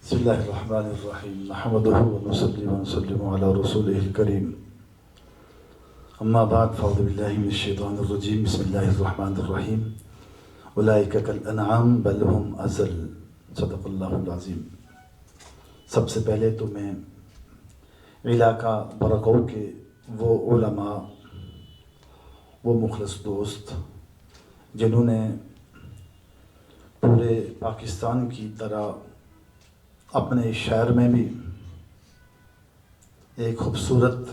بسم اللہ الرحمن الرحیم نحمدہ ونصلی ونسلم علی رسولہ الکریم اما بعد فاعوذ باللہ من الشیطان الرجیم بسم اللہ الرحمن الرحیم اولئک کالانعام بل هم اضل صدق اللہ العظیم۔ سب سے پہلے تو میں علاقہ برکو کے وہ علماء، وہ مخلص دوست جنہوں نے پورے پاکستان کی طرح اپنے شہر میں بھی ایک خوبصورت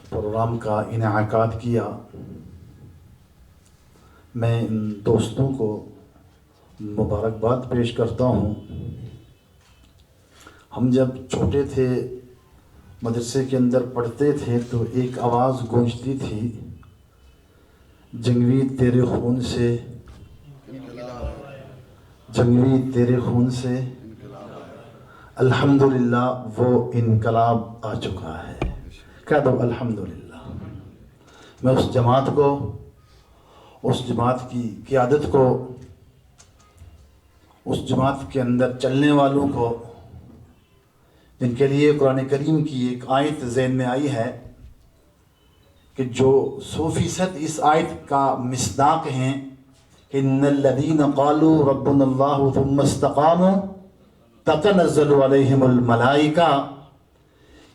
پروگرام کا انعقاد کیا، میں ان دوستوں کو مبارکباد پیش کرتا ہوں۔ ہم جب چھوٹے تھے مدرسے کے اندر پڑھتے تھے تو ایک آواز گونجتی تھی، جنگوی تیرے خون سے، جنگوی تیرے خون سے الحمدللہ وہ انقلاب آ چکا ہے۔ کہہ دو الحمدللہ۔ میں اس جماعت کو، اس جماعت کی قیادت کو، اس جماعت کے اندر چلنے والوں کو، جن کے لیے قرآن کریم کی ایک آیت ذہن میں آئی ہے کہ جو 100% اس آیت کا مصداق ہیں، ان الذین قالوا ربنا اللہ ثم استقاموا تتنزل علیہم الملائکہ،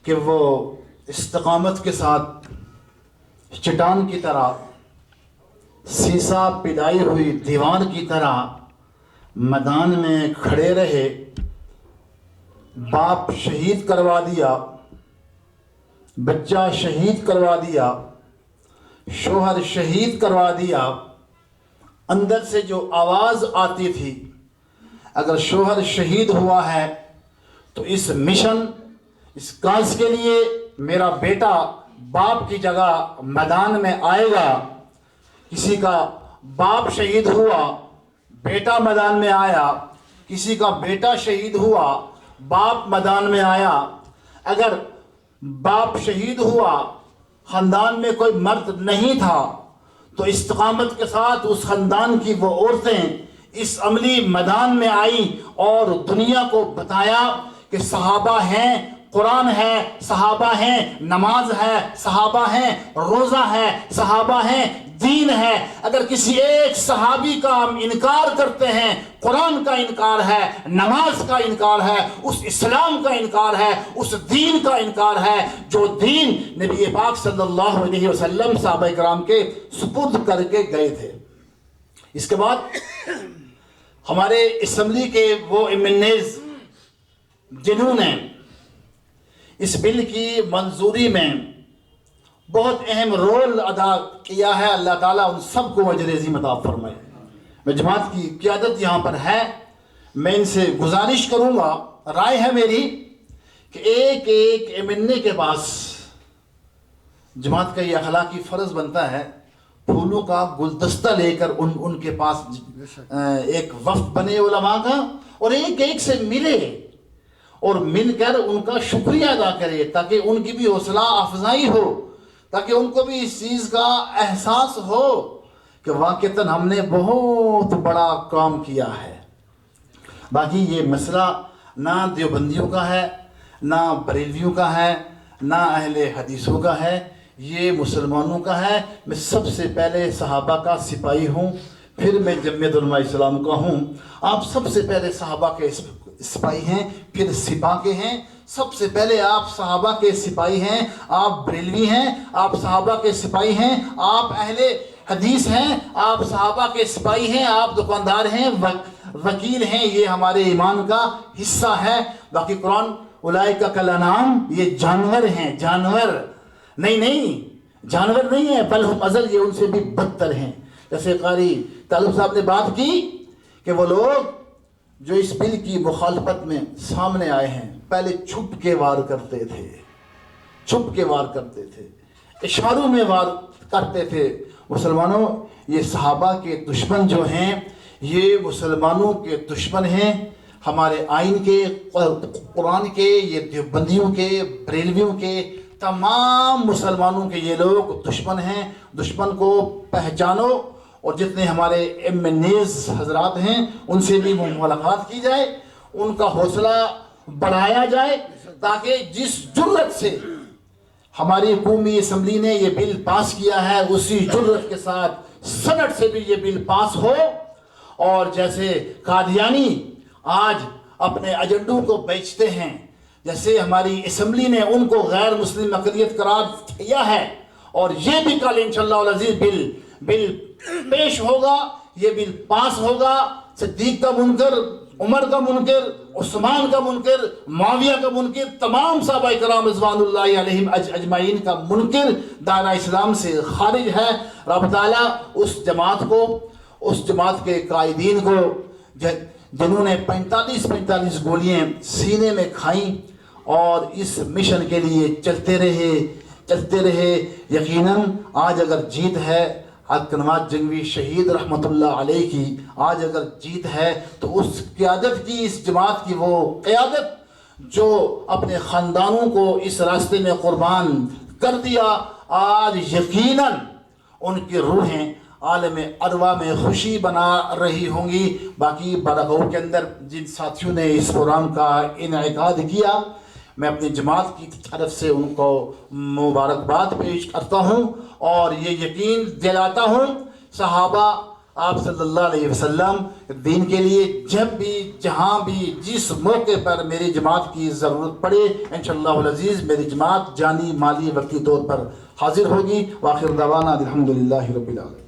کہ وہ استقامت کے ساتھ چٹان کی طرح، سیسا پلائی ہوئی دیوار کی طرح میدان میں کھڑے رہے، باپ شہید کروا دیا، بچہ شہید کروا دیا، شوہر شہید کروا دیا، اندر سے جو آواز آتی تھی اگر شوہر شہید ہوا ہے تو اس مشن، اس کاز کے لیے میرا بیٹا باپ کی جگہ میدان میں آئے گا۔ کسی کا باپ شہید ہوا، بیٹا میدان میں آیا، کسی کا بیٹا شہید ہوا، باپ میدان میں آیا۔ اگر باپ شہید ہوا، خاندان میں کوئی مرد نہیں تھا، تو استقامت کے ساتھ اس خاندان کی وہ عورتیں اس عملی میدان میں آئیں اور دنیا کو بتایا کہ صحابہ ہیں، قرآن ہے، صحابہ ہیں، نماز ہے، صحابہ ہیں، روزہ ہے، صحابہ ہیں، دین ہے۔ اگر کسی ایک صحابی کا ہم انکار کرتے ہیں، قرآن کا انکار ہے، نماز کا انکار ہے، اس اسلام کا انکار ہے، اس دین کا انکار ہے جو دین نبی پاک صلی اللہ علیہ وسلم صحابہ کرام کے سپرد کر کے گئے تھے۔ اس کے بعد ہمارے اسمبلی کے وہ ایمنیز جنہوں نے اس بل کی منظوری میں بہت اہم رول ادا کیا ہے، اللہ تعالیٰ ان سب کو اجر عظیم عطا فرمائے۔ میں جماعت کی قیادت یہاں پر ہے، میں ان سے گزارش کروں گا، رائے ہے میری کہ ایک ایک ایمنے کے پاس جماعت کا یہ اخلاقی فرض بنتا ہے پھولوں کا گلدستہ لے کر ان کے پاس ایک وفد بنے علماء کا، اور ایک ایک سے ملے اور مل کر ان کا شکریہ ادا کرے، تاکہ ان کی بھی حوصلہ افزائی ہو، تاکہ ان کو بھی اس چیز کا احساس ہو کہ واقعتاً ہم نے بہت بڑا کام کیا ہے۔ باقی یہ مسئلہ نہ دیوبندیوں کا ہے، نہ بریلویوں کا ہے، نہ اہل حدیثوں کا ہے، یہ مسلمانوں کا ہے۔ میں سب سے پہلے صحابہ کا سپاہی ہوں، پھر میں جمعیت علماء اسلام کا ہوں۔ آپ سب سے پہلے صحابہ کے سپاہی ہیں، پھر سپاہ کے ہیں۔ سب سے پہلے آپ صحابہ کے سپاہی ہیں، آپ بریلوی ہیں، آپ صحابہ کے سپاہی ہیں، آپ اہل حدیث ہیں، آپ صحابہ کے سپاہی ہیں، آپ دکاندار ہیں، وکیل ہیں، یہ ہمارے ایمان کا حصہ ہے۔ باقی قرآن اولئک کالانعام، یہ جانور ہیں، جانور نہیں، جانور نہیں ہیں، بل ہم اضل، یہ ان سے بھی بدتر ہیں۔ جیسے قاری طالب صاحب نے بات کی کہ وہ لوگ جو اس بل کی مخالفت میں سامنے آئے ہیں، پہلے چھپ کے وار کرتے تھے، چھپ کے وار کرتے تھے، اشاروں میں وار کرتے تھے۔ مسلمانوں، یہ صحابہ کے دشمن جو ہیں، یہ مسلمانوں کے دشمن ہیں، ہمارے آئین کے، قرآن کے، یہ دیوبندیوں کے، بریلویوں کے، تمام مسلمانوں کے یہ لوگ دشمن ہیں۔ دشمن کو پہچانو، اور جتنے ہمارے ایم این ایز حضرات ہیں ان سے بھی ملاقات کی جائے، ان کا حوصلہ بڑھایا جائے تاکہ جس جرت سے ہماری قومی اسمبلی نے یہ بل پاس کیا ہے اسی جرت کے ساتھ سینٹ سے بھی یہ بل پاس ہو. اور جیسے قادیانی آج اپنے ایجنڈوں کو بیچتے ہیں، جیسے ہماری اسمبلی نے ان کو غیر مسلم اقلیت قرار دیا ہے، اور یہ بھی کل انشاءاللہ العزیز بل پیش ہوگا، یہ بل پاس ہوگا. صدیق کا منکر، عمر کا منکر، عثمان کا منکر، معاویہ کا منکر، تمام صحابہ کرام رضوان اللہ علیہم اجمعین کا منکر دائرہ اسلام سے خارج ہے. رب تعالیٰ اس جماعت کو، اس جماعت کے قائدین کو جنہوں نے 45 گولیاں سینے میں کھائیں اور اس مشن کے لیے چلتے رہے، یقیناً آج اگر جیت ہے حق نواز جنگوی شہید رحمۃ اللہ علیہ کی، آج اگر جیت ہے تو اس قیادت کی، اس جماعت کی وہ قیادت جو اپنے خاندانوں کو اس راستے میں قربان کر دیا، آج یقیناً ان کی روحیں عالم ارواح میں خوشی بنا رہی ہوں گی. باقی بارگاہوں کے اندر جن ساتھیوں نے اس پروگرام کا انعقاد کیا، میں اپنی جماعت کی طرف سے ان کو مبارکباد پیش کرتا ہوں اور یہ یقین دلاتا ہوں صحابہ آپ صلی اللہ علیہ وسلم دین کے لیے جب بھی، جہاں بھی، جس موقع پر میری جماعت کی ضرورت پڑے انشاءاللہ العزیز میری جماعت جانی، مالی، وقتی طور پر حاضر ہوگی. وآخر دعوانا الحمدللہ رب العالمین.